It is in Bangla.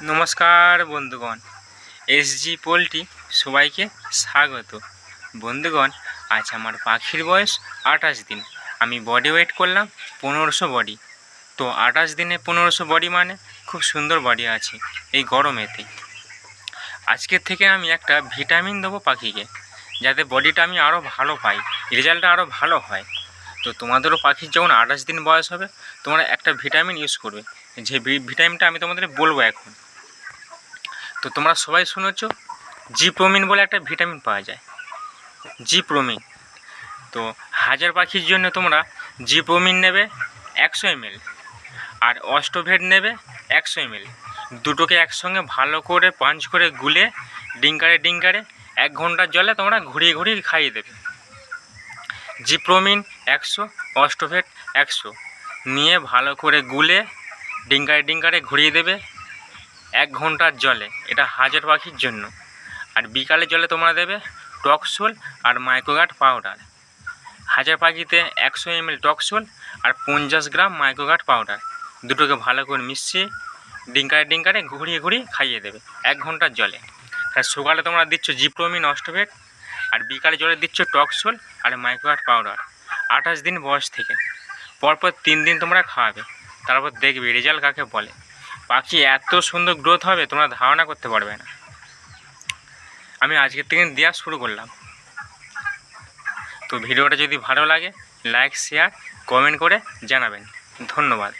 নমস্কার বন্ধুগণ, এসজি পোল্ট্রি সবাইকে স্বাগত। বন্ধুগণ, আজ আমার পাখির বয়স 28 দিন। আমি বডি ওয়েট করলাম 1500 বডি। তো 28 দিনে 1500 বডি মানে খুব সুন্দর বডি আছে এই গরমেতে। আজকের থেকে আমি একটা ভিটামিন দেবো পাখিকে, যাতে বডিটা আমি আরও ভালো পাই, রেজাল্টটা আরও ভালো হয়। তো তোমাদেরও পাখির যখন 28 দিন বয়স হবে, তোমরা একটা ভিটামিন ইউজ করবে, যে ভিটামিনটা আমি তোমাদের বলবো এখন। তো তোমরা সবাই শুনেছো জিপ্রোমিন বলে একটা ভিটামিন পাওয়া যায়, জিপ্রোমিন। তো 1000 পাখির জন্য তোমরা জিপ্রোমিন নেবে 100 ml, আর অস্টোভেট নেবে 100 ml। দুটোকে একসঙ্গে ভালো করে পাঞ্চ করে গুলে ডিঙ্কারে 1 ঘন্টার জলে তোমরা ঘুরিয়ে খাইয়ে দেবে। জিপ্রোমিন 100, অস্টোভেট 100 নিয়ে ভালো করে গুলে ডিঙ্কারে ঘুরিয়ে দেবে 1 ঘন্টার জলে। এটা 1000 পাখির জন্য। আর বিকালে জলে তোমরা দেবে টক্সোল আর মাইক্রোগার্ড পাউডার। 1000 পাখিতে 100 ml টক্সোল আর 50 গ্রাম মাইক্রোগার্ড পাউডার, দুটোকে ভালো করে মিশিয়ে ডিঙ্কারে ঘুরিয়ে খাইয়ে দেবে 1 ঘন্টার জলে। আর সকালে তোমরা দিচ্ছ জিপ্রোমিন, অস্টোভেট, আর বিকালে জলে দিচ্ছ টক্সোল আর মাইক্রোগার্ড পাউডার 28 দিন বয়স থেকে। পরপর 3 দিন তোমরা খাওয়াবে, তারপর দেখবে রেজাল্ট কাকে বলে। পাখি এত সুন্দর গ্রোথ হবে তোমরা ধারণা করতে পারবে না। আমি আজকের থেকে দেওয়া শুরু করলাম। তো ভিডিওটা যদি ভালো লাগে লাইক, শেয়ার, কমেন্ট করে জানাবেন। ধন্যবাদ।